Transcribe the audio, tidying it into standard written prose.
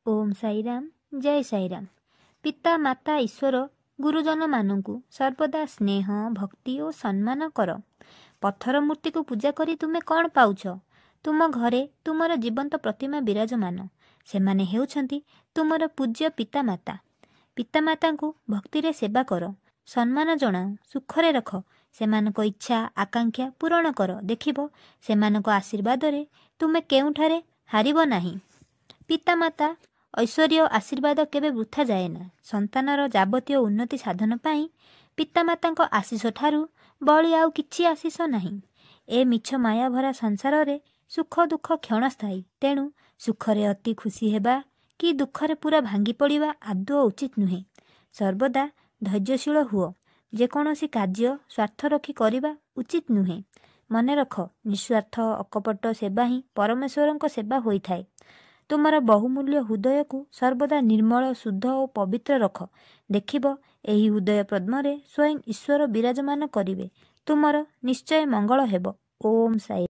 ओम साईराम जय साईराम। पिता माता ईश्वर गुरुजन मानू सर्वदा स्नेह भक्ति और सम्मान कर। पत्थर मूर्ति को पूजा करी तुमे कौन पाउछ? तुम घरे तुमर जीवंत प्रतिमा विराजमान। सेमाने हेउछंती तुमर पूज्य पितामाता। पितामाता को भक्ति रे सेवा कर, सम्मान जनाओ, सुखरे रख। सेमानक इच्छा आकांक्षा पूरण कर। देखिब सेमानक आशीर्वाद रे तुमे केउठारे हारिब नाही। पितामाता ऐश्वर्य आशीर्वाद केबे वृथा जाए ना। संतानर जाबतीय उन्नति साधन पाई पितामातांक आशीष ठारू बळी आउ किछि आशीष नाही। ए मिछ माया भरा संसार रे सुख दुख क्षणस्थायी। तेणु सुखरे अति खुशी हेबा कि दुखरे पूरा भांगी पड़िबा आदौ उचित नुहे। सर्वदा धैर्यशील हुओ। जेकोसी कार्य स्वार्थ रखी करिबा उचित नुहे। मने रख, निस्वार्थ अकपट सेवा ही परमेश्वरंक सेवा होइथाए। तुमर बहुमूल्य हृदय को सर्वदा निर्मल शुद्ध और पवित्र रख। देखिब एही हृदय पद्मरे स्वयं ईश्वर विराजमान करिवे। तुमर निश्चय मंगल हेब। ओम साई।